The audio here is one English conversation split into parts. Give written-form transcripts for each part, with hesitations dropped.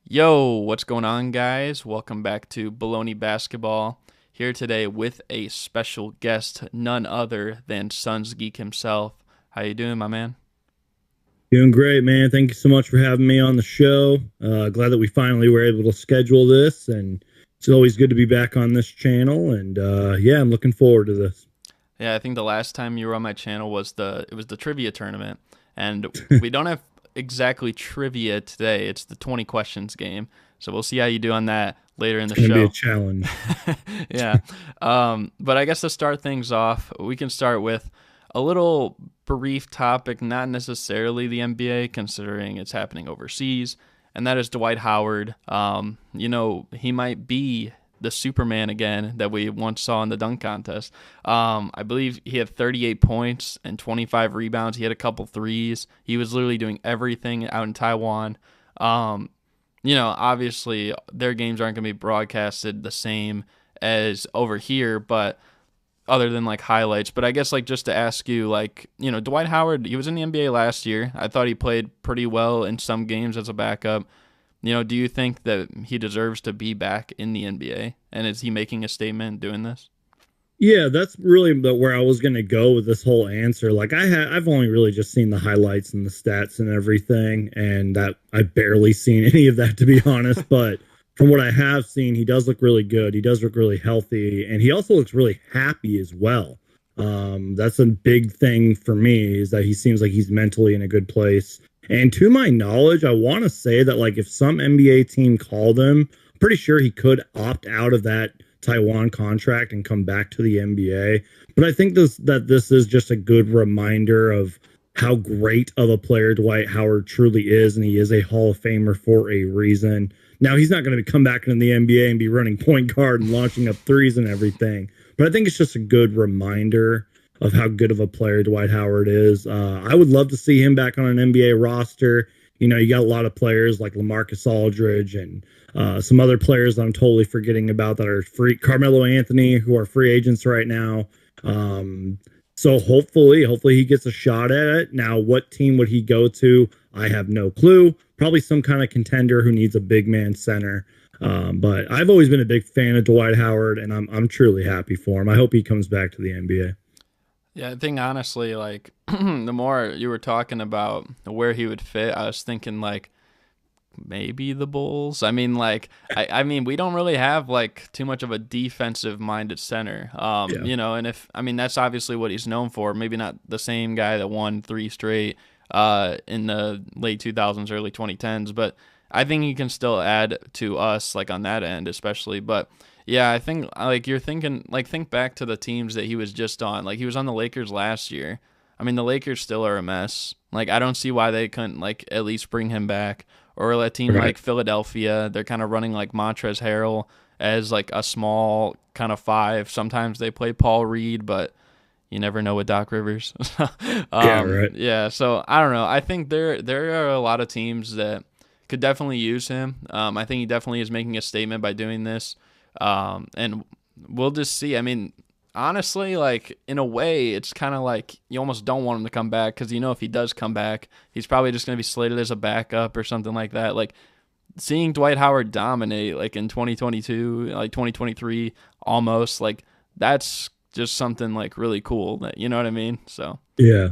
Yo, what's going on, guys? Welcome back to Bullony Basketball. Here today with a special guest, none other than Suns Geek himself. How you doing, my man? Doing great, man. Thank you so much for having me on the show. Glad that we finally were able to schedule this, and it's always good to be back on this channel. And yeah, I'm looking forward to this. Yeah, I think the last time you were on my channel was the trivia tournament, and we don't have exactly trivia today. It's the 20 questions game, so we'll see how you do on that later in It's the going to be a show. challenge. Yeah. But I guess to start things off, we can start with a little brief topic, not necessarily the NBA, considering it's happening overseas, and that is Dwight Howard. He might be the Superman again that we once saw in the dunk contest. I believe he had 38 points and 25 rebounds. He had a couple threes. He was literally doing everything out in Taiwan. Obviously their games aren't going to be broadcasted the same as over here, but other than like highlights. But I guess like just to ask you, like, Dwight Howard, he was in the NBA last year. I thought he played pretty well in some games as a backup. Do you think that he deserves to be back in the NBA? And is he making a statement doing this? Yeah, that's really where I was going to go with this whole answer. Like I've only really just seen the highlights and the stats and everything, and that I've barely seen any of that, to be honest. But from what I have seen, he does look really good. He does look really healthy, and he also looks really happy as well. That's a big thing for me, is that he seems like he's mentally in a good place. And to my knowledge, I want to say that like if some NBA team called him, I'm pretty sure he could opt out of that Taiwan contract and come back to the NBA. But I think this is just a good reminder of how great of a player Dwight Howard truly is, and he is a Hall of Famer for a reason. Now he's not going to come back into the NBA and be running point guard and launching up threes and everything, but I think it's just a good reminder of how good of a player Dwight Howard is. I would love to see him back on an NBA roster. You got a lot of players like LaMarcus Aldridge and some other players that I'm totally forgetting about that are free. Carmelo Anthony, who are free agents right now. So hopefully he gets a shot at it. Now, what team would he go to? I have no clue. Probably some kind of contender who needs a big man center. But I've always been a big fan of Dwight Howard, and I'm truly happy for him. I hope he comes back to the NBA. Yeah, I think honestly, like the more you were talking about where he would fit, I was thinking like maybe the Bulls. I mean, like I mean, we don't really have like too much of a defensive minded center. Yeah. And if I mean that's obviously what he's known for. Maybe not the same guy that won three straight in the late 2000s, early 2010s, but I think he can still add to us like on that end, especially. But yeah, I think like you're thinking like think back to the teams that he was just on. Like he was on the Lakers last year. I mean, the Lakers still are a mess. Like I don't see why they couldn't like at least bring him back. Or a team Right. like Philadelphia, they're kind of running like Montrezl Harrell as like a small kind of five. Sometimes they play Paul Reed, but you never know with Doc Rivers. Yeah. Right. Yeah, so I don't know. I think there are a lot of teams that could definitely use him. I think he definitely is making a statement by doing this, and we'll just see. I mean, honestly, like in a way, it's kind of like you almost don't want him to come back because if he does come back, he's probably just going to be slated as a backup or something like that. Like seeing Dwight Howard dominate like in 2022, like 2023, almost like that's just something like really cool. That you know what I mean? So Yeah.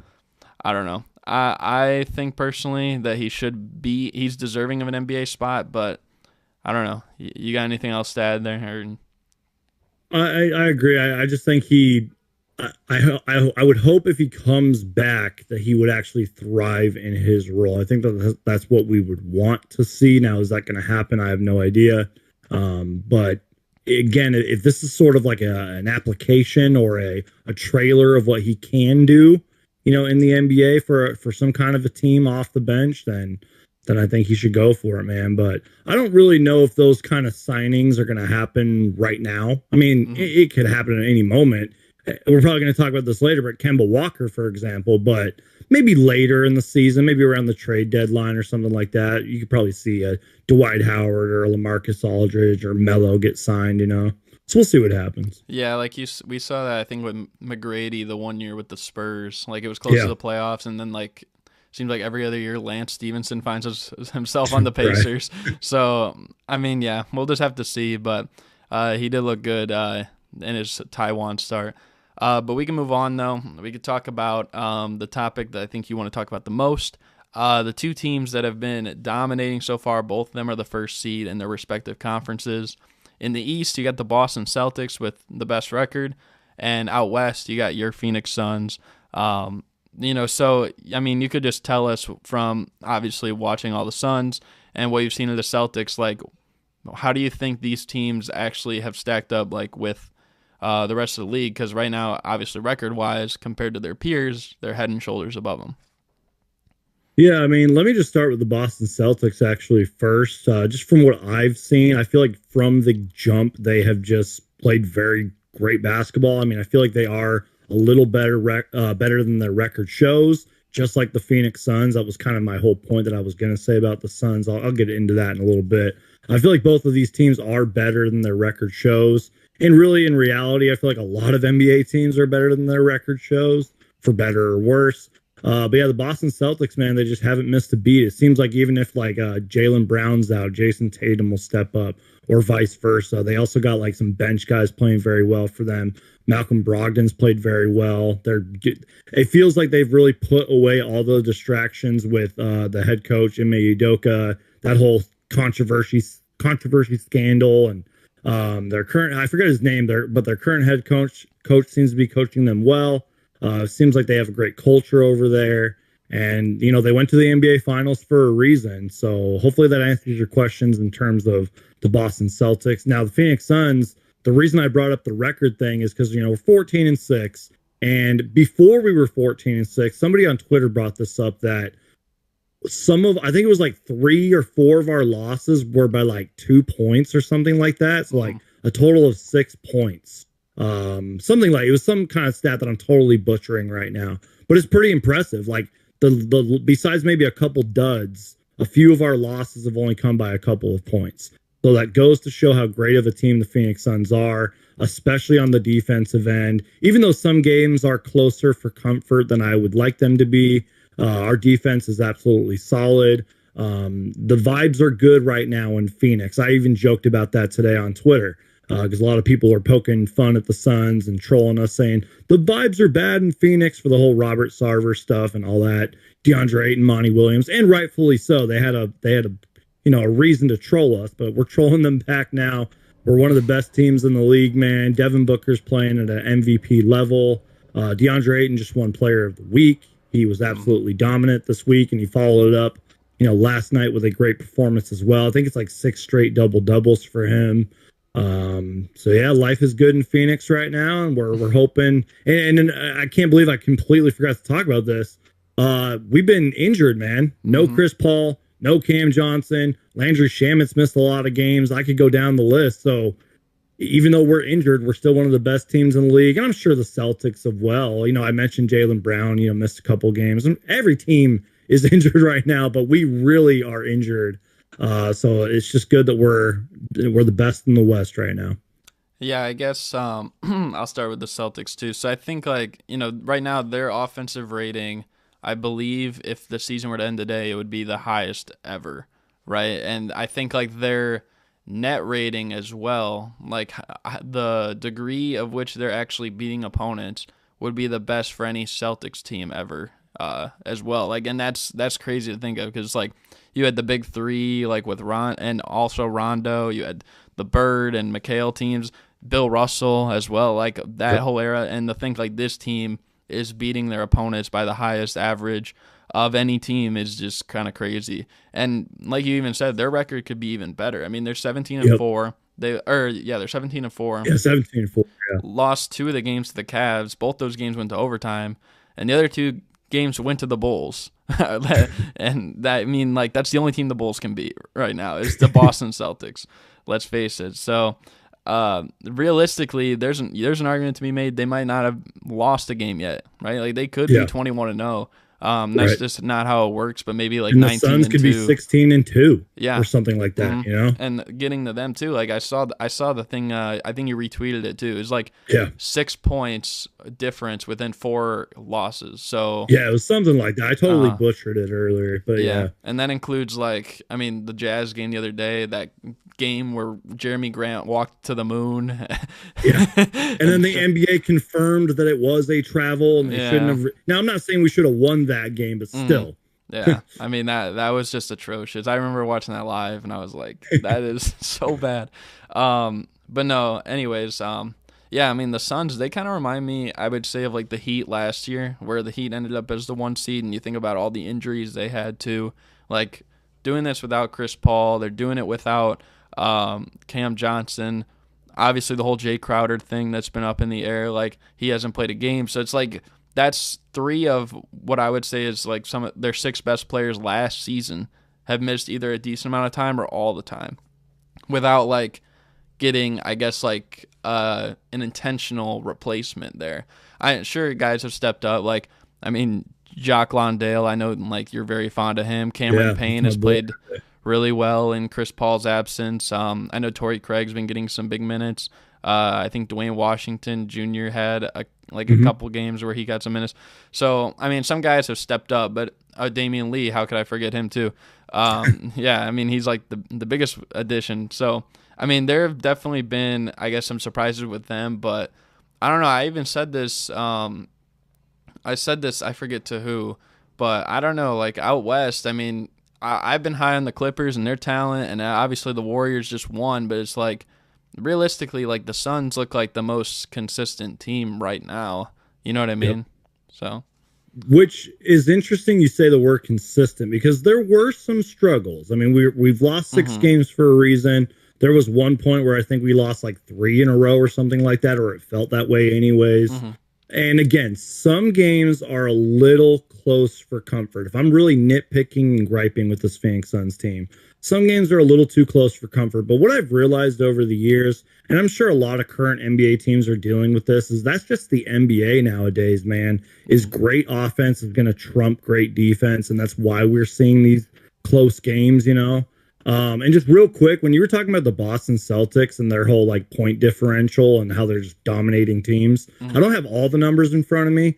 I don't know. I think personally that he's deserving of an NBA spot, but I don't know. You got anything else to add there? Or, I agree. I just think I would hope if he comes back that he would actually thrive in his role. I think that's what we would want to see. Now, is that going to happen? I have no idea. But again, if this is sort of like an application or a trailer of what he can do, in the NBA for some kind of a team off the bench, then I think he should go for it, man. But I don't really know if those kind of signings are going to happen right now. I mean, mhm. it could happen at any moment. We're probably going to talk about this later, but Kemba Walker, for example, but maybe later in the season, maybe around the trade deadline or something like that, you could probably see a Dwight Howard or a LaMarcus Aldridge or Melo get signed. So we'll see what happens. Yeah, like we saw that I think with McGrady the one year with the Spurs. Like it was close to Yeah. the playoffs, and then like seems like every other year Lance Stevenson finds himself on the Pacers. Right. So, I mean, yeah, we'll just have to see. But he did look good in his Taiwan start. But we can move on, though. We could talk about the topic that I think you want to talk about the most. The two teams that have been dominating so far, both of them are the first seed in their respective conferences. In the East, you got the Boston Celtics with the best record. And out West, you got your Phoenix Suns. So, I mean, you could just tell us from obviously watching all the Suns and what you've seen of the Celtics, like, how do you think these teams actually have stacked up, like, with the rest of the league? Because right now, obviously, record-wise, compared to their peers, they're head and shoulders above them. Yeah, I mean, let me just start with the Boston Celtics actually first. Just from what I've seen, I feel like from the jump, they have just played very great basketball. I mean, I feel like they are a little better than their record shows, just like the Phoenix Suns. That was kind of my whole point that I was going to say about the Suns. I'll get into that in a little bit. I feel like both of these teams are better than their record shows. And really, in reality, I feel like a lot of NBA teams are better than their record shows, for better or worse. But yeah, the Boston Celtics, man, they just haven't missed a beat. It seems like even if like Jaylen Brown's out, Jason Tatum will step up, or vice versa. They also got like some bench guys playing very well for them. Malcolm Brogdon's played very well. It feels like they've really put away all the distractions with the head coach Ime Udoka, that whole controversy scandal, and their current, I forget his name there, but their current head coach seems to be coaching them well. Seems like they have a great culture over there. And, you know, they went to the NBA Finals for a reason. So hopefully that answers your questions in terms of the Boston Celtics. Now, the Phoenix Suns, the reason I brought up the record thing is because, you know, we're 14-6. And before we were 14-6, somebody on Twitter brought this up that I think it was like 3 or 4 of our losses were by like 2 points or something like that. So like a total of 6 points. Something like, it was some kind of stat that I'm totally butchering right now, but it's pretty impressive. Like the besides maybe a couple duds, a few of our losses have only come by a couple of points. So that goes to show how great of a team the Phoenix Suns are, especially on the defensive end. Even though some games are closer for comfort than I would like them to be, our defense is absolutely solid. The vibes are good right now in Phoenix. I even joked about that today on Twitter. Because a lot of people are poking fun at the Suns and trolling us, saying the vibes are bad in Phoenix for the whole Robert Sarver stuff and all that. DeAndre Ayton, Monty Williams, and rightfully so. They had a reason to troll us, but we're trolling them back now. We're one of the best teams in the league, man. Devin Booker's playing at an MVP level. DeAndre Ayton just won Player of the Week. He was absolutely dominant this week, and he followed up, you know, last night with a great performance as well. I think it's like 6 straight double-doubles for him. So yeah, life is good in Phoenix right now, and we're hoping, and I can't believe I completely forgot to talk about this. We've been injured, man. No Chris Paul, no Cam Johnson, Landry Shamit's missed a lot of games. I could go down the list. So even though we're injured, we're still one of the best teams in the league. And I'm sure the Celtics have well. You know, I mentioned Jaylen Brown, you know, missed a couple games. And every team is injured right now, but we really are injured. So it's just good that we're the best in the West right now. Yeah, I guess I'll start with the Celtics too. So I think, like, you know, right now their offensive rating, I believe if the season were to end today, it would be the highest ever, right? And I think like their net rating as well, like the degree of which they're actually beating opponents would be the best for any Celtics team ever, as well. Like, and that's crazy to think of, because like you had the big three, like with Ron and also Rondo, you had the Bird and McHale teams, Bill Russell as well, like that whole era. And to think like this team is beating their opponents by the highest average of any team is just kind of crazy. And like you even said, their record could be even better. I mean, they're 17-4. They're 17-4. Yeah, 17-4. Yeah. Lost 2 of the games to the Cavs. Both those games went to overtime, and the other 2 games went to the Bulls. And that, I mean, like, that's the only team the Bulls can beat right now is the Boston Celtics. Let's face it. So realistically, there's an argument to be made. They might not have lost a game yet, right? Like they could be 21-0. That's just not how it works. But maybe like and the 19 Suns and could 2. be 16-2, yeah, or something like that. You know, and getting to them too. Like I saw the thing. I think you retweeted it too. It's like 6 points difference within 4 losses. So yeah, it was something like that. I totally butchered it earlier, but yeah. And that includes like, I mean, the Jazz game the other day, that game where Jeremy Grant walked to the moon. Yeah. And then the NBA confirmed that it was a travel and they shouldn't have. Now, I'm not saying we should have won that game, but still. Yeah. I mean, that was just atrocious. I remember watching that live and I was like, that is so bad. But no, anyways, yeah, I mean, the Suns, they kind of remind me, I would say, of like the Heat last year, where the Heat ended up as the 1 seed, and you think about all the injuries they had to, like, doing this without Chris Paul, they're doing it without Cam Johnson, obviously the whole Jay Crowder thing that's been up in the air, like, he hasn't played a game, so it's like, that's 3 of what I would say is like some of their 6 best players last season have missed either a decent amount of time or all the time, without, like, getting, I guess, like, an intentional replacement there. I'm sure guys have stepped up. Like, I mean, Jock Landale, I know, like, you're very fond of him. Cameron Payne has played really well in Chris Paul's absence. I know Torrey Craig's been getting some big minutes. I think Dwayne Washington Jr. had a couple games where he got some minutes. So, I mean, some guys have stepped up, but Damian Lee, how could I forget him too? Yeah, I mean, he's like the biggest addition. So, I mean, there have definitely been, I guess, some surprises with them, but I don't know. I even said this. I forget to who, but I don't know. Like, out west, I mean, I've been high on the Clippers and their talent, and obviously the Warriors just won, but it's like, realistically, like, the Suns look like the most consistent team right now. You know what I mean? Yep. So, which is interesting. You say the word consistent because there were some struggles. I mean, we've lost 6 games for a reason. There was one point where I think we lost like 3 in a row or something like that, or it felt that way anyways. And again, some games are a little close for comfort. If I'm really nitpicking and griping with this Phoenix Suns team, some games are a little too close for comfort. But what I've realized over the years, and I'm sure a lot of current NBA teams are dealing with this, is that's just the NBA nowadays, man, is great offense is going to trump great defense. And that's why we're seeing these close games, you know. And just real quick, when you were talking about the Boston Celtics and their whole like point differential and how they're just dominating teams, I don't have all the numbers in front of me.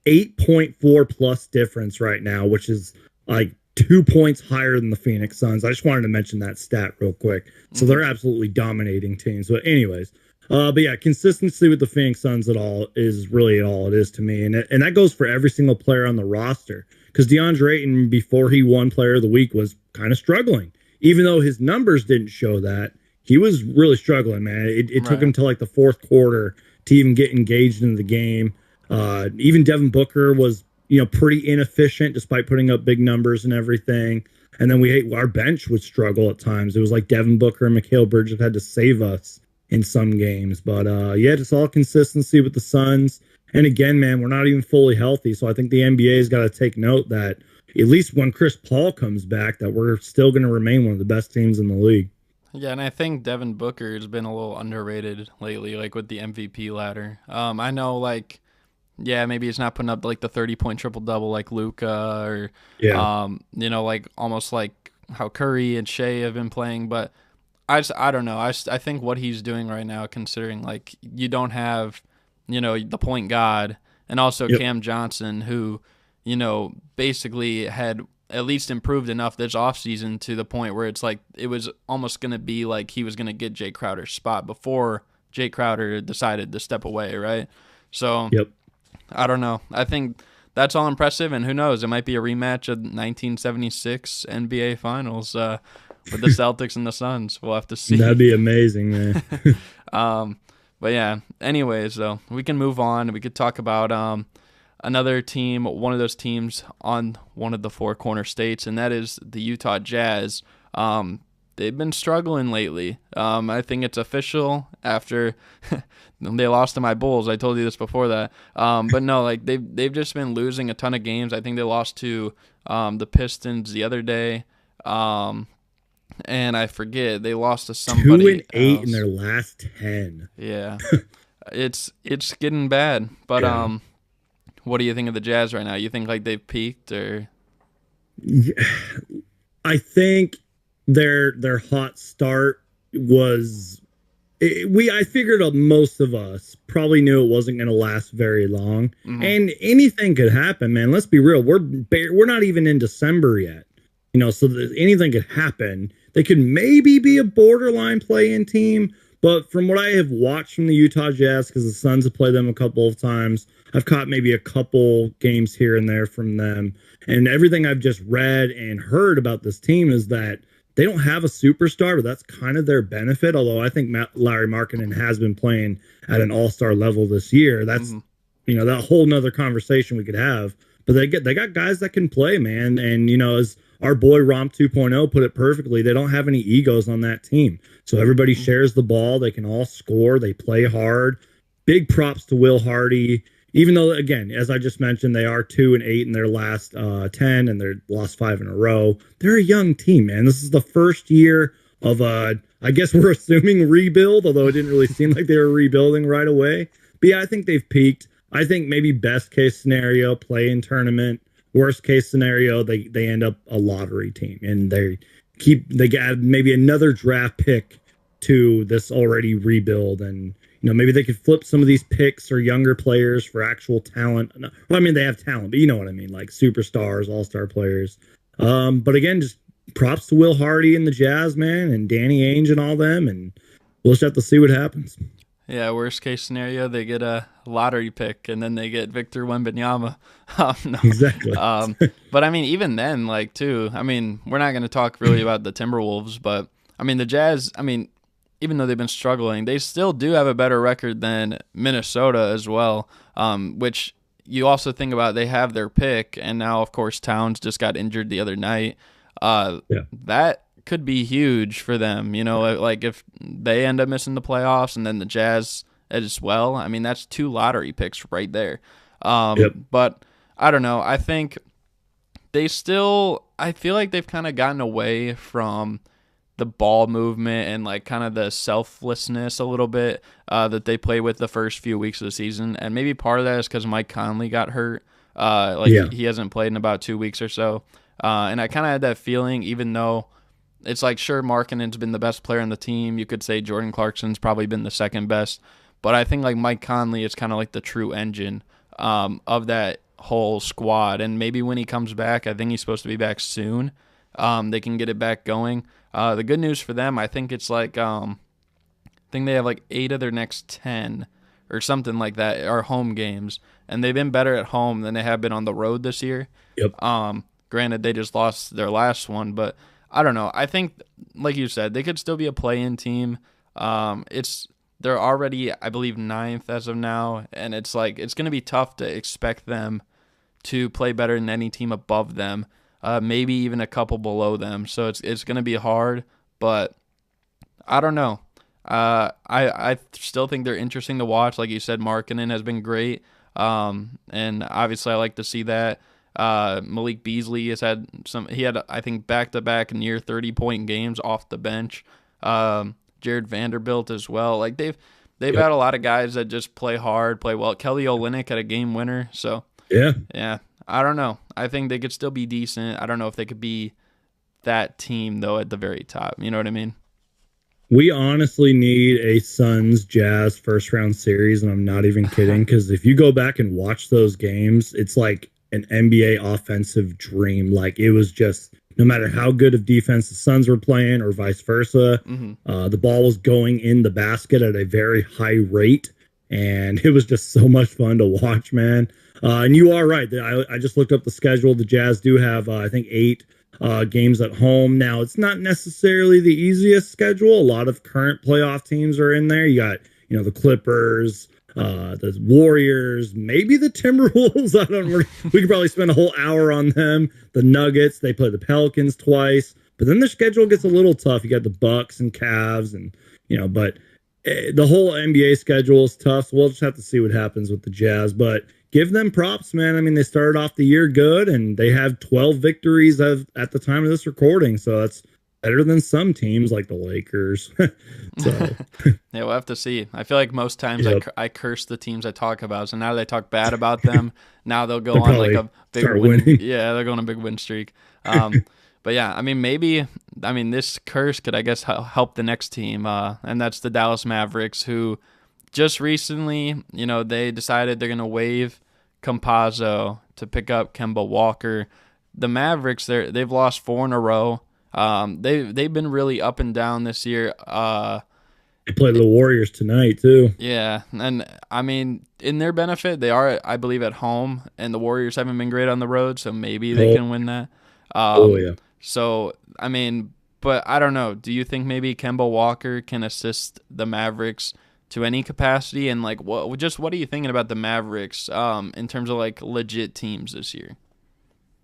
8.4 plus difference right now, which is like 2 points higher than the Phoenix Suns. I just wanted to mention that stat real quick. So they're absolutely dominating teams. But anyways, but yeah, consistency with the Phoenix Suns is really all it is to me. And that goes for every single player on the roster. Because DeAndre Ayton, before he won Player of the Week, was kind of struggling. Even though his numbers didn't show that, he was really struggling, man. It took him to like the 4th quarter to even get engaged in the game. Even Devin Booker was, pretty inefficient despite putting up big numbers and everything. And then our bench would struggle at times. It was like Devin Booker and Mikal Bridges had to save us in some games. But yeah, just all consistency with the Suns. And again, man, we're not even fully healthy. So I think the NBA's got to take note that at least when Chris Paul comes back, that we're still going to remain one of the best teams in the league. Yeah, and I think Devin Booker has been a little underrated lately, like with the MVP ladder. I know, like, yeah, maybe he's not putting up like the 30-point triple-double like Luka or, like almost like how Curry and Shea have been playing. But I don't know. I think what he's doing right now, considering like you don't have, the point guard and also Cam Johnson, who, basically had at least improved enough this offseason to the point where it's like it was almost going to be like he was going to get Jay Crowder's spot before Jay Crowder decided to step away, right? So I don't know. I think that's all impressive, and who knows? It might be a rematch of 1976 NBA Finals with the Celtics and the Suns. We'll have to see. That'd be amazing, man. But yeah, anyways, though, we can move on. We could talk about another team, one of those teams on one of the 4 corner states, and that is the Utah Jazz. They've been struggling lately. I think it's official after they lost to my Bulls. I told you this before that. But no, like they've just been losing a ton of games. I think they lost to the Pistons the other day. And I forget, they lost to somebody 2-8 else in their last 10. Yeah. It's getting bad. But What do you think of the Jazz right now? You think like they've peaked or? Yeah, I think their hot start was I figured most of us probably knew it wasn't going to last very long, and anything could happen, man. Let's be real. We're not even in December yet, so anything could happen. They could maybe be a borderline play-in team, but from what I have watched from the Utah Jazz, because the Suns have played them a couple of times, I've caught maybe a couple games here and there from them, and everything I've just read and heard about this team is that they don't have a superstar, but that's kind of their benefit. Although I think Larry Markkinen has been playing at an all-star level this year. That's that whole nother conversation we could have. But they got guys that can play, man. And as our boy Romp 2.0 put it perfectly, they don't have any egos on that team. So everybody shares the ball. They can all score. They play hard. Big props to Will Hardy. Even though, again, as I just mentioned, they are 2-8 in their last 10, and they're lost 5 in a row. They're a young team, man. This is the first year of I guess we're assuming rebuild, although it didn't really seem like they were rebuilding right away. But yeah, I think they've peaked. I think maybe best case scenario, play-in tournament. Worst case scenario, they end up a lottery team, and they got maybe another draft pick to this already rebuild, and maybe they could flip some of these picks or younger players for actual talent. Well, I mean, they have talent, but you know what I mean, like superstars, all-star players. But again, just props to Will Hardy and the Jazz, man, and Danny Ainge and all them, and we'll just have to see what happens. Yeah, worst case scenario, they get a lottery pick, and then they get Victor Wembanyama. No. Exactly. But I mean, even then, we're not going to talk really about the Timberwolves, but I mean, the Jazz, even though they've been struggling, they still do have a better record than Minnesota as well, which you also think about. They have their pick, and now, of course, Towns just got injured the other night. That could be huge for them, like if they end up missing the playoffs and then the Jazz as well. I mean, that's 2 lottery picks right there. But I don't know. I think I feel like they've kind of gotten away from the ball movement and like kind of the selflessness a little bit that they played with the first few weeks of the season. And maybe part of that is because Mike Conley got hurt. He hasn't played in about 2 weeks or so. And I kind of had that feeling, even though it's like, sure, Markkanen's been the best player on the team. You could say Jordan Clarkson's probably been the second best. But I think like Mike Conley is kind of like the true engine of that whole squad. And maybe when he comes back, I think he's supposed to be back soon. They can get it back going. The good news for them, I think it's like, I think they have like 8 of their next 10 or something like that are home games. And they've been better at home than they have been on the road this year. Granted, they just lost their last one, but I don't know. I think, like you said, they could still be a play-in team. They're already, I believe, 9th as of now, and it's like it's going to be tough to expect them to play better than any team above them, maybe even a couple below them. So it's going to be hard, but I don't know. I still think they're interesting to watch. Like you said, Markkanen has been great, and obviously I like to see that. Malik Beasley has had I think back-to-back near 30-point games off the bench. Jared Vanderbilt as well. Like they've had a lot of guys that just play hard, play well. Kelly Olynyk had a game winner. So yeah. I don't know. I think they could still be decent. I don't know if they could be that team though at the very top. You know what I mean? We honestly need a Suns Jazz first round series, and I'm not even kidding, because if you go back and watch those games, it's like an NBA offensive dream. Like it was just, no matter how good of defense the Suns were playing or vice versa, the ball was going in the basket at a very high rate, and it was just so much fun to watch, man. And you are right. I just looked up the schedule. The Jazz do have, I think, 8 games at home. Now, it's not necessarily the easiest schedule. A lot of current playoff teams are in there. You got, the Clippers, the Warriors, maybe the Timberwolves. I don't know. We could probably spend a whole hour on them. The Nuggets, they play the Pelicans twice, but then their schedule gets a little tough. You got the Bucks and Cavs, and but the whole NBA schedule is tough. So we'll just have to see what happens with the Jazz, but give them props, man. I mean, they started off the year good, and they have 12 victories at the time of this recording. So better than some teams like the Lakers. So, Yeah, we'll have to see. I feel like most times yep, I curse the teams I talk about. So now that I talk bad about them, now they'll go they'll on like probably a big start win. winning. Yeah, they're going on a big win streak. But yeah, I mean, maybe, I mean, this curse could, I guess, help the next team. And that's the Dallas Mavericks, who just recently, they decided they're going to waive Campazzo to pick up Kemba Walker. The Mavericks, they've lost 4 in a row. They've been really up and down this year. They play the Warriors tonight too. Yeah, and I mean, in their benefit, they are, I believe, at home, and the Warriors haven't been great on the road, so maybe they can win that. Oh yeah. So I mean, but I don't know. Do you think maybe Kemba Walker can assist the Mavericks to any capacity? And like, what are you thinking about the Mavericks in terms of like legit teams this year?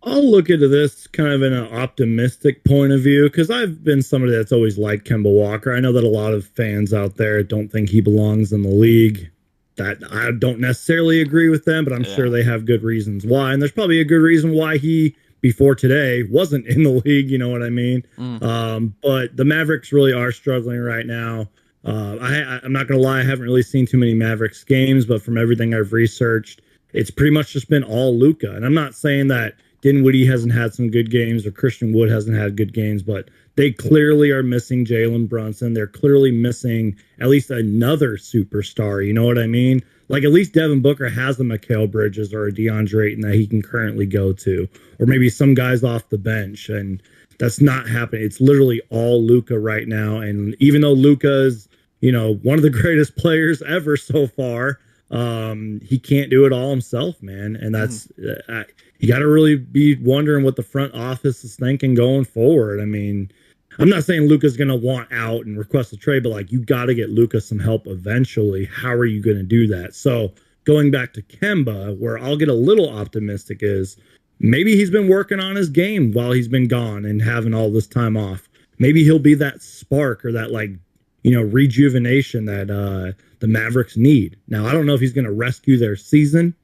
I'll look into this kind of in an optimistic point of view because I've been somebody that's always liked Kemba Walker. I know that a lot of fans out there don't think he belongs in the league. That I don't necessarily agree with them, but I'm sure they have good reasons why. And there's probably a good reason why he, before today, wasn't in the league. You know what I mean? But the Mavericks really are struggling right now. I'm not going to lie. I haven't really seen too many Mavericks games, but from everything I've researched, it's pretty much just been all Luka. And I'm not saying that Dinwiddie hasn't had some good games or Christian Wood hasn't had good games, but they clearly are missing Jalen Brunson. They're clearly missing at least another superstar. You know what I mean? Like at least Devin Booker has a Mikal Bridges or a DeAndre Ayton that he can currently go to, or maybe some guys off the bench. And that's not happening. It's literally all Luka right now. And even though Luka is, one of the greatest players ever so far, he can't do it all himself, man. And that's you got to really be wondering what the front office is thinking going forward. I mean, I'm not saying Luka's going to want out and request a trade, but like you got to get Luka some help eventually. How are you going to do that? So going back to Kemba, where I'll get a little optimistic is maybe he's been working on his game while he's been gone and having all this time off. Maybe he'll be that spark or that rejuvenation that the Mavericks need. Now, I don't know if he's going to rescue their season.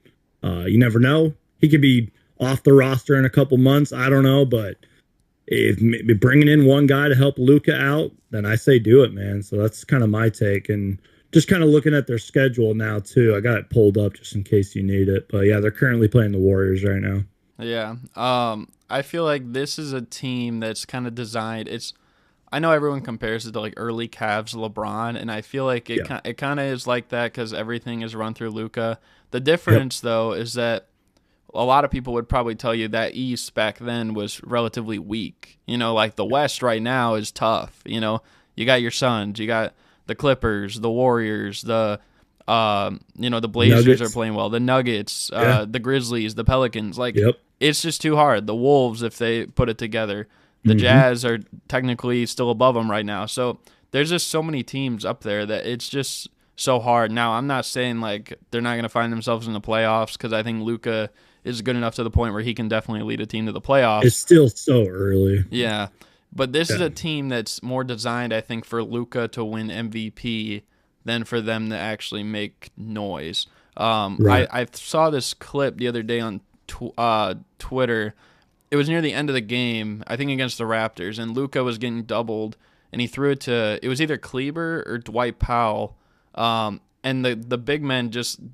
You never know. He could be off the roster in a couple months. I don't know, but if bringing in one guy to help Luka out, then I say do it, man. So that's kind of my take. And just kind of looking at their schedule now, too. I got it pulled up just in case you need it. But, yeah, they're currently playing the Warriors right now. Yeah. I feel like this is a team that's kind of designed. I know everyone compares it to like early Cavs LeBron, and I feel like it kind of is like that because everything is run through Luka. The difference, though, is that a lot of people would probably tell you that East back then was relatively weak. Like the West right now is tough. You got your Suns, you got the Clippers, the Warriors, the Blazers Nuggets are playing well, the Nuggets, the Grizzlies, the Pelicans. Like it's just too hard. The Wolves, if they put it together. The Jazz are technically still above them right now. So there's just so many teams up there that it's just so hard. Now, I'm not saying like they're not going to find themselves in the playoffs because I think Luka is good enough to the point where he can definitely lead a team to the playoffs. It's still so early. Yeah. But this is a team that's more designed, I think, for Luka to win MVP than for them to actually make noise. Right. I saw this clip the other day on Twitter. It was near the end of the game, I think against the Raptors, and Luka was getting doubled, and he threw it to, it was either Kleber or Dwight Powell, and the big men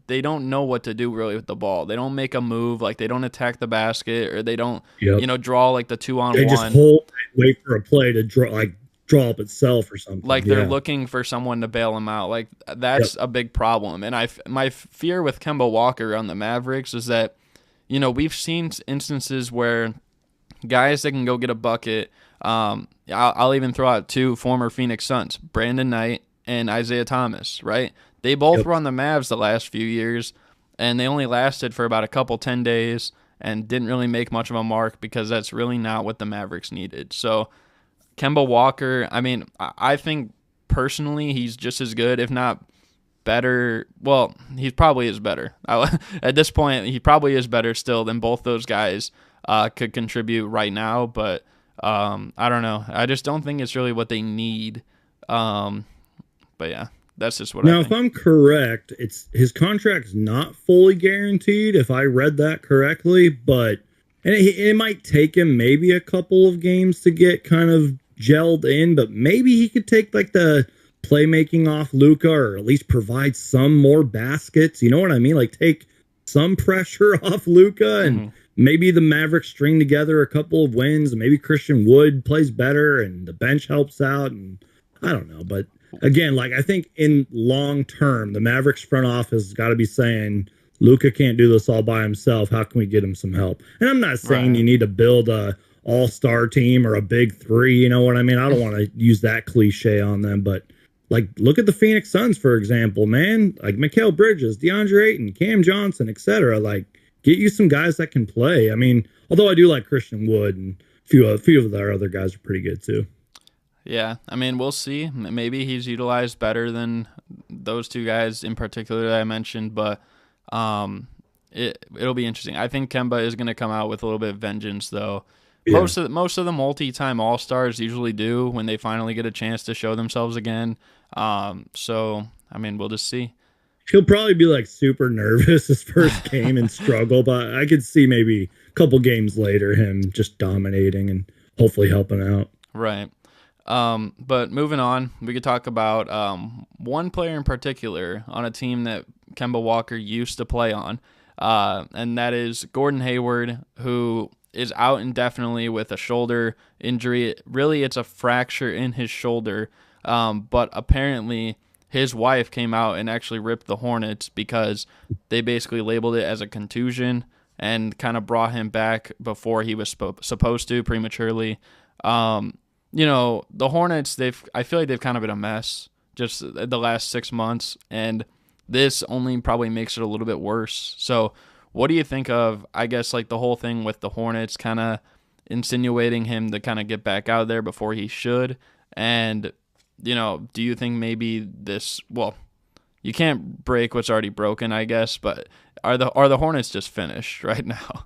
they don't know what to do really with the ball. They don't make a move, like they don't attack the basket, or they don't, draw like the 2-on-1. They just hold, wait for a play to draw up itself or something. Like they're looking for someone to bail them out. Like that's a big problem. And my fear with Kemba Walker on the Mavericks is that, we've seen instances where guys that can go get a bucket. I'll even throw out 2 former Phoenix Suns, Brandon Knight and Isaiah Thomas, right? They both were on the Mavs the last few years, and they only lasted for about 10 days and didn't really make much of a mark because that's really not what the Mavericks needed. So Kemba Walker, I mean, I think personally he's just as good, if not better. Well, he probably is better. At this point, he probably is better still than both those guys could contribute right now, but I don't know. I just don't think it's really what they need. But yeah, that's just what I think. Now, if I'm correct, his contract's not fully guaranteed, if I read that correctly, but it might take him maybe a couple of games to get kind of, gelled in, but maybe he could take like the playmaking off Luka, or at least provide some more baskets. You know what I mean? Like take some pressure off Luka, and maybe the Mavericks string together a couple of wins, and maybe Christian Wood plays better and the bench helps out. And I don't know, but again, like I think in long term, the Mavericks front office has got to be saying, Luka can't do this all by himself. How can we get him some help? And I'm not saying you need to build a all-star team or a big three. You know what I mean? I don't want to use that cliche on them, but like, look at the Phoenix Suns, for example, man. Like Mikal Bridges, DeAndre Ayton, Cam Johnson, etc. Like, get you some guys that can play. I mean, although I do like Christian Wood, and a few of our other guys are pretty good too. Yeah, I mean, we'll see. Maybe he's utilized better than those two guys in particular that I mentioned, but it'll be interesting. I think Kemba is going to come out with a little bit of vengeance, though. Yeah. Most of the multi-time All-Stars usually do when they finally get a chance to show themselves again. So, I mean, we'll just see. He'll probably be like super nervous his first game and struggle, but I could see maybe a couple games later him just dominating and hopefully helping out. Right. But moving on, we could talk about one player in particular on a team that Kemba Walker used to play on, and that is Gordon Hayward, who is out indefinitely with a shoulder injury. Really, it's a fracture in his shoulder, but apparently his wife came out and actually ripped the Hornets because they basically labeled it as a contusion and kind of brought him back before he was supposed to, prematurely. You know, the Hornets, I feel like they've kind of been a mess just the last 6 months, and this only probably makes it a little bit worse. So what do you think of, I guess, like the whole thing with the Hornets kind of insinuating him to kind of get back out there before he should? And, you know, do you think maybe this, well, you can't break what's already broken, I guess, but are the Hornets just finished right now?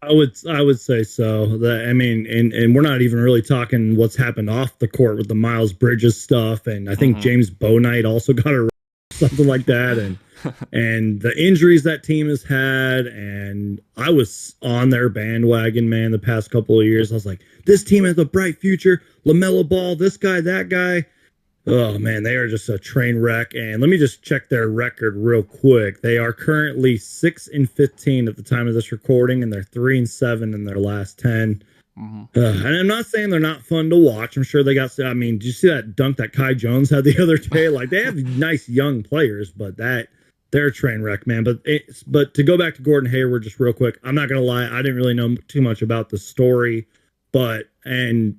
I would say so. I mean, and we're not even really talking what's happened off the court with the Miles Bridges stuff, and I think James Bouknight also got a something like that, and the injuries that team has had. And I was on their bandwagon, man, the past couple of years. I was like, this team has a bright future. LaMelo Ball, this guy, that guy. Oh man, they are just a train wreck. And let me just check their record real quick. They are currently 6-15 at the time of this recording, and they're 3-7 in their last 10. And I'm not saying they're not fun to watch. I'm sure they got. I mean, did you see that dunk that Kai Jones had the other day? Like, they have nice young players, but they're a train wreck, man. But to go back to Gordon Hayward just real quick, I'm not gonna lie, I didn't really know too much about the story, and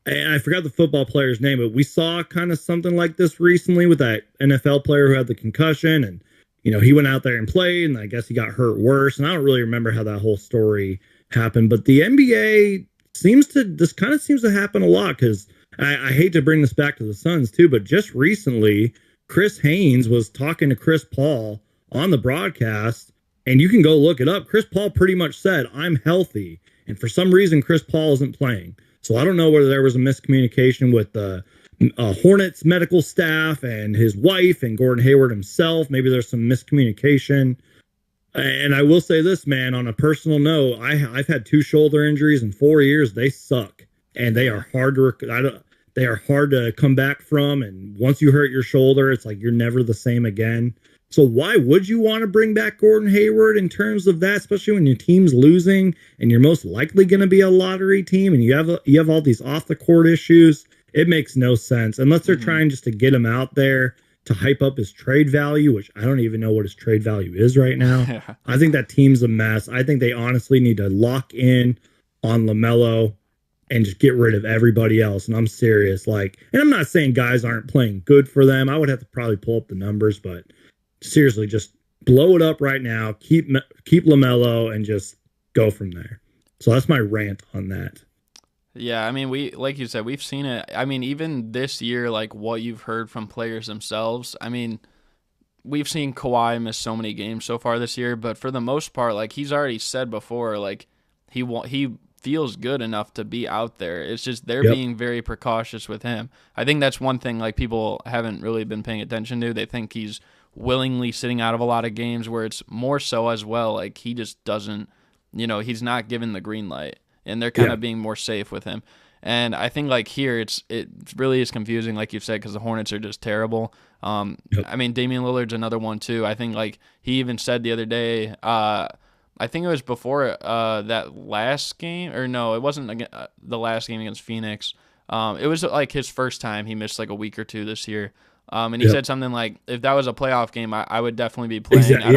I forgot the football player's name, but we saw kind of something like this recently with that NFL player who had the concussion, and you know, he went out there and played, and I guess he got hurt worse. And I don't really remember how that whole story happened, but the NBA seems to happen a lot, because I hate to bring this back to the Suns too, but just recently, Chris Haynes was talking to Chris Paul on the broadcast, and you can go look it up. Chris Paul pretty much said, "I'm healthy," and for some reason, Chris Paul isn't playing. So I don't know whether there was a miscommunication with the Hornets medical staff and his wife and Gordon Hayward himself. Maybe there's some miscommunication. And I will say this, man, on a personal note, I've had 2 shoulder injuries in 4 years. They suck, and they are hard to come back from. And once you hurt your shoulder, it's like you're never the same again. So why would you want to bring back Gordon Hayward in terms of that, especially when your team's losing and you're most likely going to be a lottery team and you have all these off the court issues? It makes no sense unless they're trying just to get him out there to hype up his trade value, which I don't even know what his trade value is right now. Yeah. I think that team's a mess. I think they honestly need to lock in on LaMelo and just get rid of everybody else. And I'm serious. And I'm not saying guys aren't playing good for them. I would have to probably pull up the numbers, but seriously, just blow it up right now. Keep LaMelo and just go from there. So that's my rant on that. Yeah, I mean, like you said, we've seen it. I mean, even this year, like what you've heard from players themselves. I mean, we've seen Kawhi miss so many games so far this year, but for the most part, like he's already said before, like he feels good enough to be out there. It's just they're being very precautious with him. I think that's one thing like people haven't really been paying attention to. They think he's willingly sitting out of a lot of games, where it's more so as well, like he just doesn't, he's not given the green light, and they're kind of being more safe with him. And I think like here it really is confusing, like you've said, because the Hornets are just terrible. Yep. I mean, Damian Lillard's another one too. I think like he even said the other day. I think it was before that last game, or no, it wasn't the last game against Phoenix. It was like his first time. He missed like a week or two this year. And he said something like, "If that was a playoff game, I would definitely be playing. Exactly.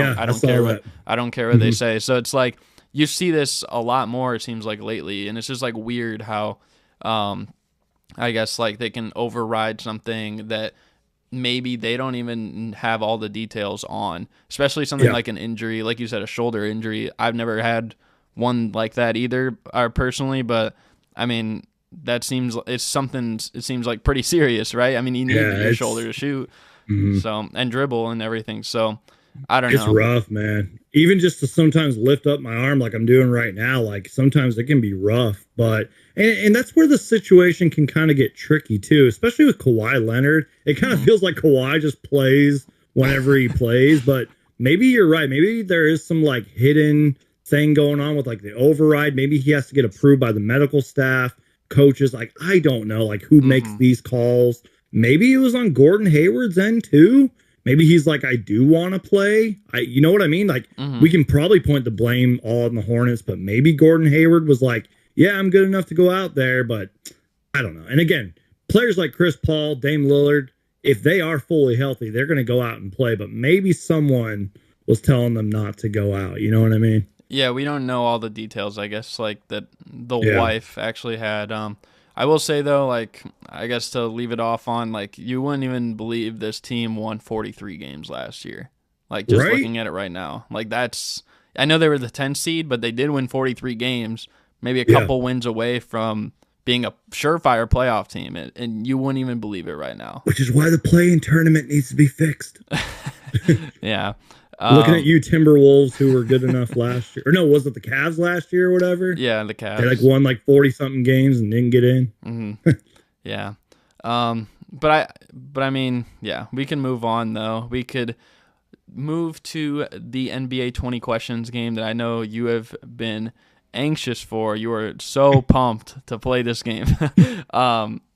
I don't care what they say." So it's like you see this a lot more. It seems like lately, and it's just like weird how, I guess like they can override something that maybe they don't even have all the details on, especially something like an injury, like you said, a shoulder injury. I've never had one like that either, personally, but I mean. It seems like pretty serious, right? I mean, you need your shoulder to shoot, so and dribble and everything. So I don't know. It's rough, man. Even just to sometimes lift up my arm like I'm doing right now, like sometimes it can be rough. But and that's where the situation can kind of get tricky too, especially with Kawhi Leonard. It kind of feels like Kawhi just plays whenever he plays. But maybe you're right. Maybe there is some like hidden thing going on with like the override. Maybe he has to get approved by the medical staff. Coaches, like I don't know, like who makes these calls. Maybe it was on Gordon Hayward's end too. Maybe he's like, I do want to play. You know what I mean? Like we can probably point the blame all on the Hornets, but maybe Gordon Hayward was like, yeah, I'm good enough to go out there, but I don't know. And again, players like Chris Paul, Dame Lillard, if they are fully healthy, they're going to go out and play, but maybe someone was telling them not to go out. You know what I mean? Yeah, we don't know all the details, I guess, like that the wife actually had. I will say, though, like, I guess to leave it off on, like, you wouldn't even believe this team won 43 games last year. Like, just looking at it right now. Like, I know they were the 10th seed, but they did win 43 games, maybe a couple wins away from being a surefire playoff team, and you wouldn't even believe it right now. Which is why the play-in tournament needs to be fixed. Yeah. Looking at you, Timberwolves, who were good enough last year. Or no, was it the Cavs last year or whatever? Yeah, the Cavs. They like won like 40-something games and didn't get in. Yeah. But I mean, yeah, we can move on, though. We could move to the NBA 20 questions game that I know you have been anxious for. You were so pumped to play this game.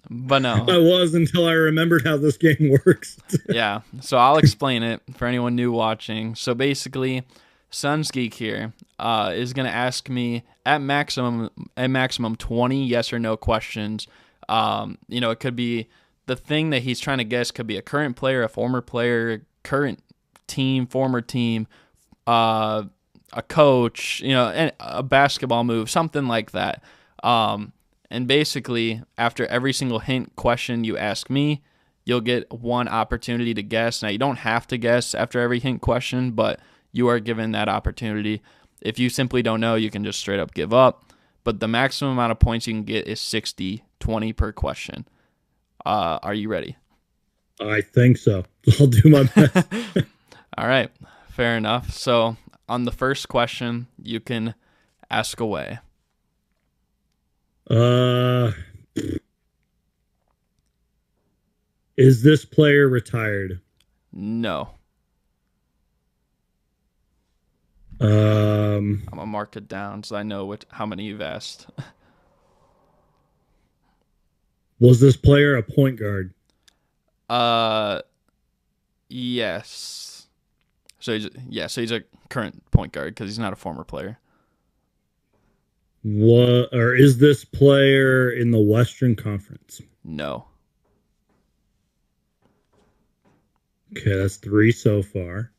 But no. I was until I remembered how this game works. Yeah, so I'll explain it for anyone new watching. So basically, Suns Geek here is going to ask me at maximum 20 yes or no questions. It could be the thing that he's trying to guess could be a current player, a former player, current team, former team, a coach, a basketball move, something like that. And basically, after every single hint question you ask me, you'll get one opportunity to guess. Now, you don't have to guess after every hint question, but you are given that opportunity. If you simply don't know, you can just straight up give up. But the maximum amount of points you can get is 60, 20 per question. Are you ready? I think so. I'll do my best. All right. Fair enough. So on the first question, you can ask away. Is this player retired? No. I'm gonna mark it down so I know how many you've asked. Was this player a point guard? Yes. So he's a current point guard because he's not a former player. What, or is this player in the Western Conference? No. Okay, that's 3 so far.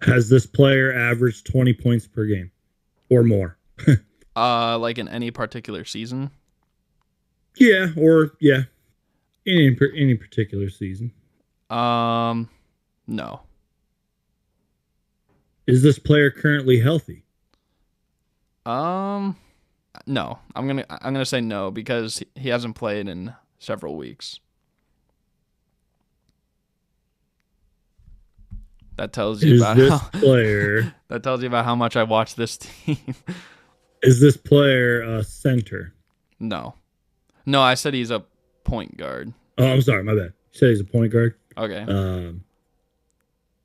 Has this player averaged 20 points per game or more? Like in any particular season? Yeah, any particular season. No. Is this player currently healthy? No. I'm gonna say no because he hasn't played in several weeks. That tells you player. That tells you about how much I watch this team. Is this player a center? No, I said he's a point guard. Oh, I'm sorry, my bad. You said he's a point guard. Okay.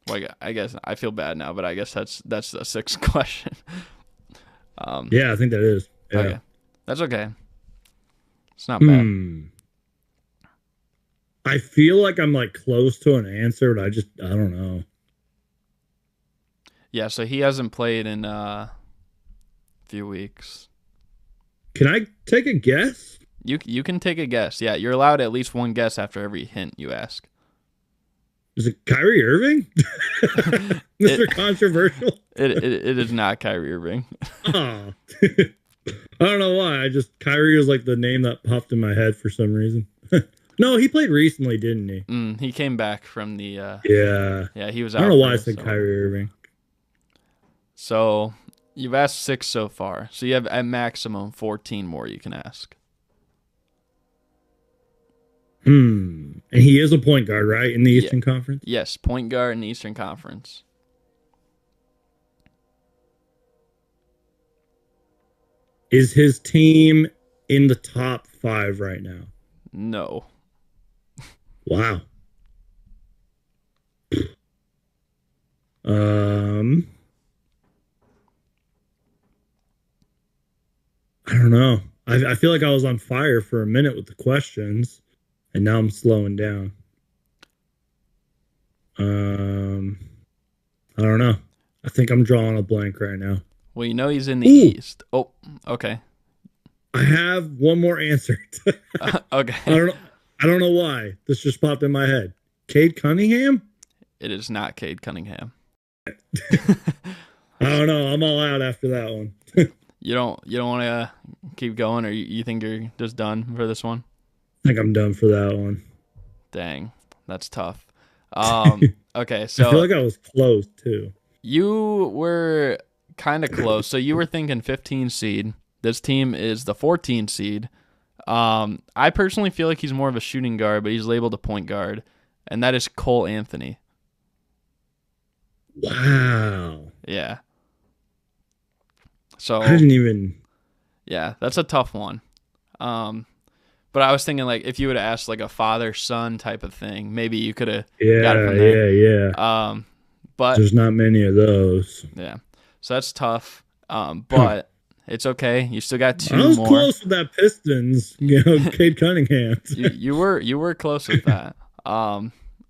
Well, I guess I feel bad now, but I guess that's the sixth question. Yeah, I think that is. Yeah. Okay. That's okay. It's not bad. I feel like I'm like close to an answer, but I don't know. Yeah, so he hasn't played in a few weeks. Can I take a guess? You can take a guess. Yeah, you're allowed at least one guess after every hint you ask. Is it Kyrie Irving? Mr. Controversial? It is not Kyrie Irving. Oh. I don't know why. Kyrie was like the name that popped in my head for some reason. No, he played recently, didn't he? He came back from the Yeah, he was out. I don't know why I said Kyrie Irving. So you've asked 6 so far. So you have at maximum 14 more you can ask. And he is a point guard, right? In the Eastern Conference? Yes, point guard in the Eastern Conference. Is his team in the top 5 right now? No. Wow. I don't know. I feel like I was on fire for a minute with the questions, and now I'm slowing down. I don't know. I think I'm drawing a blank right now. Well, you know he's in the East. Oh, okay. I have one more answer. Okay. I don't know why. This just popped in my head. Cade Cunningham? It is not Cade Cunningham. I don't know. I'm all out after that one. You don't want to keep going, or you think you're just done for this one? I think I'm done for that one. Dang, that's tough. Okay, so I feel like I was close too. You were kind of close. So you were thinking 15 seed. This team is the 14 seed. I personally feel like he's more of a shooting guard, but he's labeled a point guard, and that is Cole Anthony. Wow. Yeah. So I didn't even. Yeah, that's a tough one. But I was thinking like if you would have asked like a father-son type of thing, maybe you could have got it from there. Yeah. But there's not many of those. Yeah. So that's tough. But it's okay. You still got 2 more. I was close with that Pistons, Cade Cunningham. you were close with that.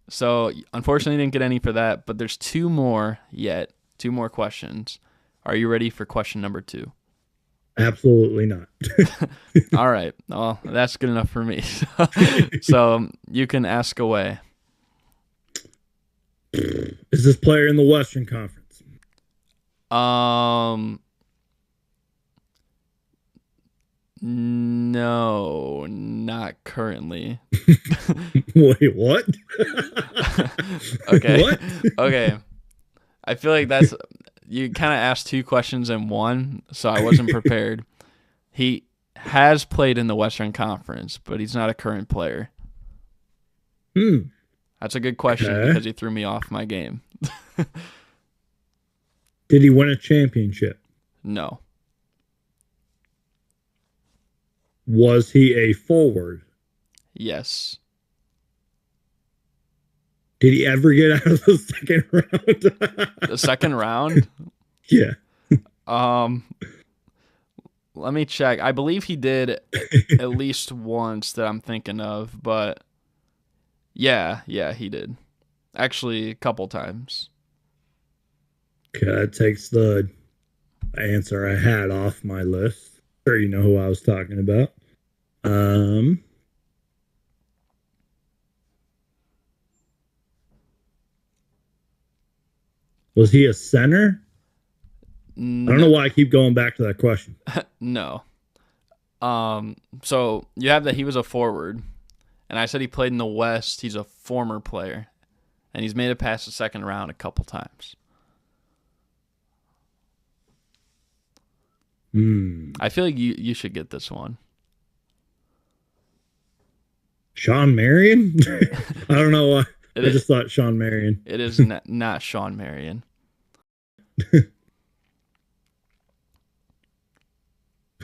So unfortunately you didn't get any for that, but there's 2 more yet. 2 more questions. Are you ready for question number 2? Absolutely not. All right. Well, that's good enough for me. So you can ask away. Is this player in the Western Conference? No, not currently. Wait, what? Okay. What? Okay. I feel like that's you kind of asked 2 questions in one, so I wasn't prepared. He has played in the Western Conference, but he's not a current player. That's a good question because he threw me off my game. Did he win a championship? No. Was he a forward? Yes. Did he ever get out of the second round? The second round? Yeah. Let me check. I believe he did at least once that I'm thinking of, but yeah, he did. Actually, a couple times. Okay, that takes the answer I had off my list. Sure, you know who I was talking about. Was he a center? No. I don't know why I keep going back to that question. No. So you have that he was a forward, and I said he played in the West. He's a former player, and he's made it past the second round a couple times. I feel like you should get this one. Sean Marion? I don't know why. I just thought Sean Marion. It is not Sean Marion. I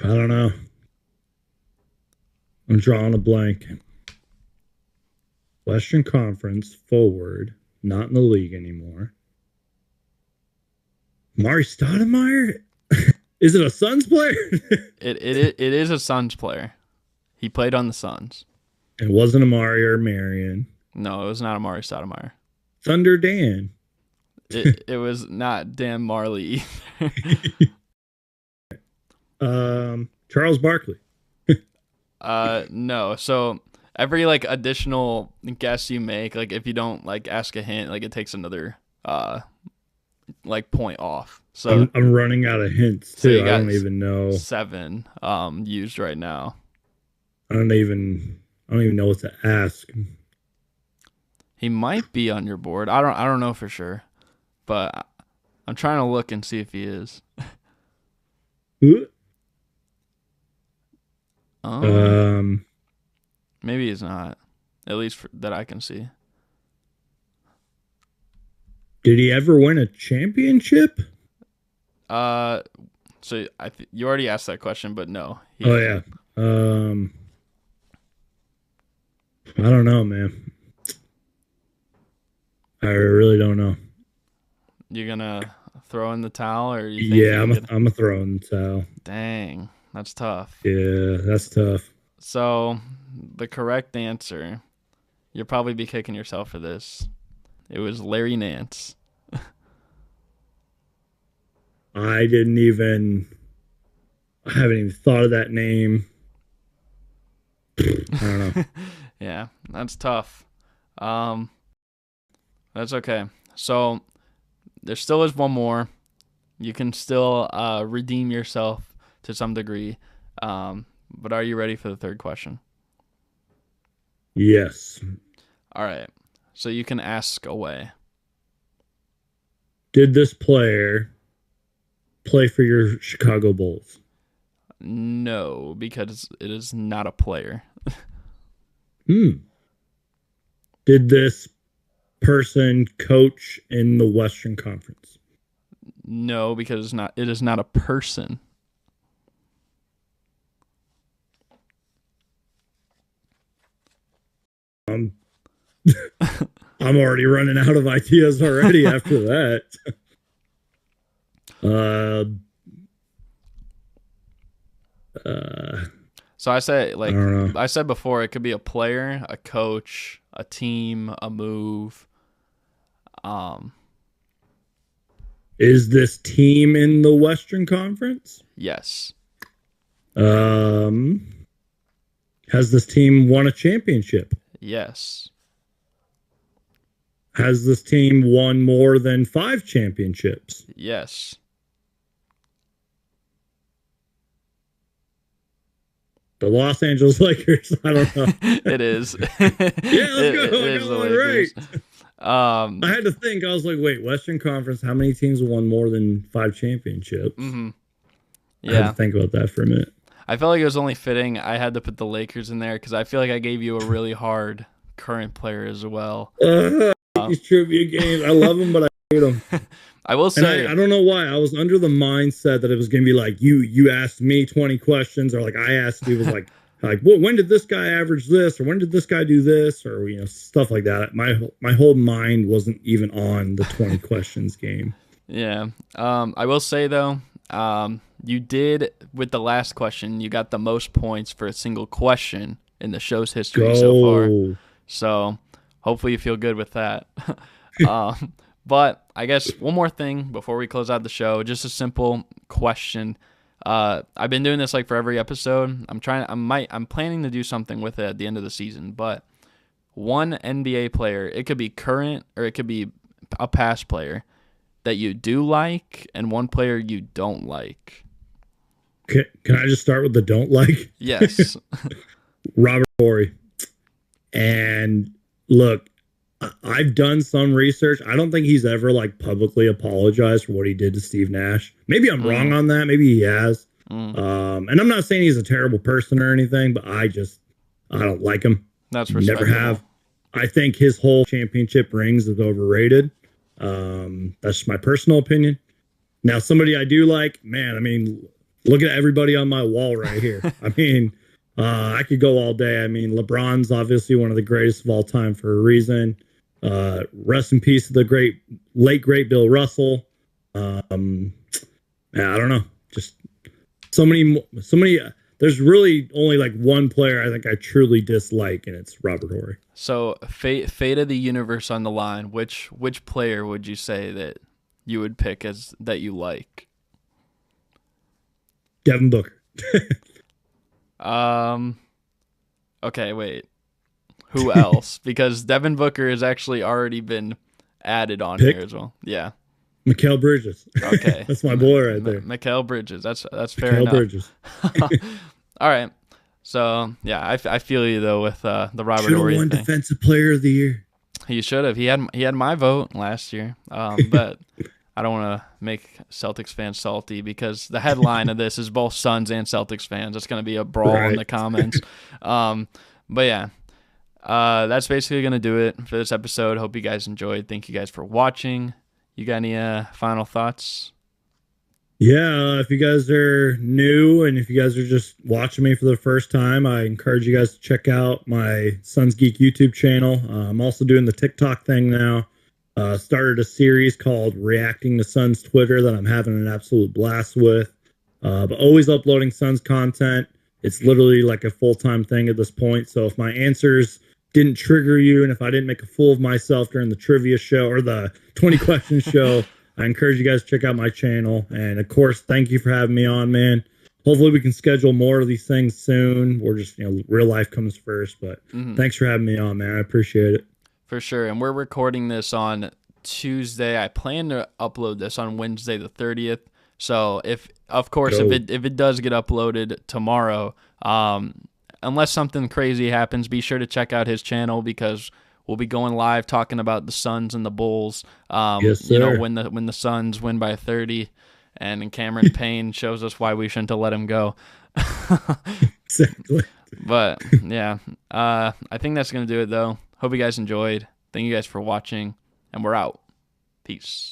don't know. I'm drawing a blank. Western Conference forward, not in the league anymore. Mari Stoudemire? Is it a Suns player? It is a Suns player. He played on the Suns. It wasn't Amari or Marion. No, it was not Amari Stoudemire. Thunder Dan. It was not Dan Marley either. Charles Barkley. No. So every like additional guess you make, like if you don't like ask a hint, like it takes another like point off. So I'm running out of hints so too. I don't even know. 7 used right now. I don't even know what to ask. He might be on your board. I don't know for sure, but I'm trying to look and see if he is. Maybe he's not. At least that I can see. Did he ever win a championship? So you already asked that question, but no. Oh yeah. I don't know, man. I really don't know. You're gonna throw in the towel, or you think yeah, I'm a throw in the towel. Dang, that's tough. Yeah, that's tough. So the correct answer, you'll probably be kicking yourself for this. It was Larry Nance. I haven't even thought of that name. I don't know. Yeah, that's tough. That's okay. So there still is one more. You can still redeem yourself to some degree. But are you ready for the third question? Yes. All right. So you can ask away. Did this player play for your Chicago Bulls? No, because it is not a player. Did this person coach in the Western Conference? No, because it is not a person. I'm already running out of ideas already after that. So I said before, it could be a player, a coach, a team, a move. Is this team in the Western Conference? Yes. Has this team won a championship? Yes. Has this team won more than 5 championships? Yes. The Los Angeles Lakers. I don't know. It is. Yeah, let's go. It is the Lakers. Right. I had to think. I was like, wait, Western Conference, how many teams won more than 5 championships? Mm-hmm. Yeah. I had to think about that for a minute. I felt like it was only fitting I had to put the Lakers in there because I feel like I gave you a really hard current player as well. These trivia games, I love them, but I hate them. I will say, I don't know why. I was under the mindset that it was going to be like you asked me 20 questions, or like I asked you, was like well, when did this guy average this, or when did this guy do this, or stuff like that. My whole mind wasn't even on the 20 questions game. Yeah. I will say though, you did with the last question. You got the most points for a single question in the show's history so far. So hopefully you feel good with that. But I guess one more thing before we close out the show, just a simple question. I've been doing this like for every episode. I'm planning to do something with it at the end of the season, but one NBA player, it could be current or it could be a past player that you do like, and one player you don't like. Can I just start with the don't like? Yes. Robert Horry. And look, I've done some research. I don't think he's ever like publicly apologized for what he did to Steve Nash. Maybe I'm wrong on that. Maybe he has. And I'm not saying he's a terrible person or anything, but I don't like him. That's respectable. Never have. I think his whole championship rings is overrated. That's just my personal opinion. Now, somebody I do like, man, I mean, look at everybody on my wall right here. I mean, I could go all day. I mean, LeBron's obviously one of the greatest of all time for a reason. Rest in peace to the late great Bill Russell. Um, yeah, I don't know. Just so many, so many. There's really only like one player I think I truly dislike, and it's Robert Horry. So fate of the universe on the line. Which player would you say that you would pick as that you like? Devin Booker. Okay, wait. Who else? Because Devin Booker has actually already been added on here as well. Yeah. Mikal Bridges. Okay. That's my boy right there. Mikal Bridges. That's fair Mikal enough. Bridges. All right. So yeah, I feel you though with the Robert Should've Horry won thing. Defensive Player of the Year. He should have. He had my vote last year. But I don't want to make Celtics fans salty because the headline of this is both Suns and Celtics fans. It's going to be a brawl in the comments. But yeah, that's basically going to do it for this episode. Hope you guys enjoyed. Thank you guys for watching. You got any final thoughts? Yeah, if you guys are new and if you guys are just watching me for the first time, I encourage you guys to check out my Suns Geek YouTube channel. I'm also doing the TikTok thing now. Started a series called Reacting to Suns Twitter that I'm having an absolute blast with. But always uploading Suns content. It's literally like a full-time thing at this point. So if my answers didn't trigger you and if I didn't make a fool of myself during the trivia show or the 20 questions show, I encourage you guys to check out my channel. And of course, thank you for having me on, man. Hopefully we can schedule more of these things soon. We're just, real life comes first. But thanks for having me on, man. I appreciate it. For sure. And we're recording this on Tuesday. I plan to upload this on Wednesday the 30th. So if it does get uploaded tomorrow, unless something crazy happens, be sure to check out his channel because we'll be going live talking about the Suns and the Bulls. Yes, sir. When the Suns win by 30, and Cameron Payne shows us why we shouldn't have let him go. Exactly. But yeah, I think that's gonna do it though. Hope you guys enjoyed. Thank you guys for watching, and we're out. Peace.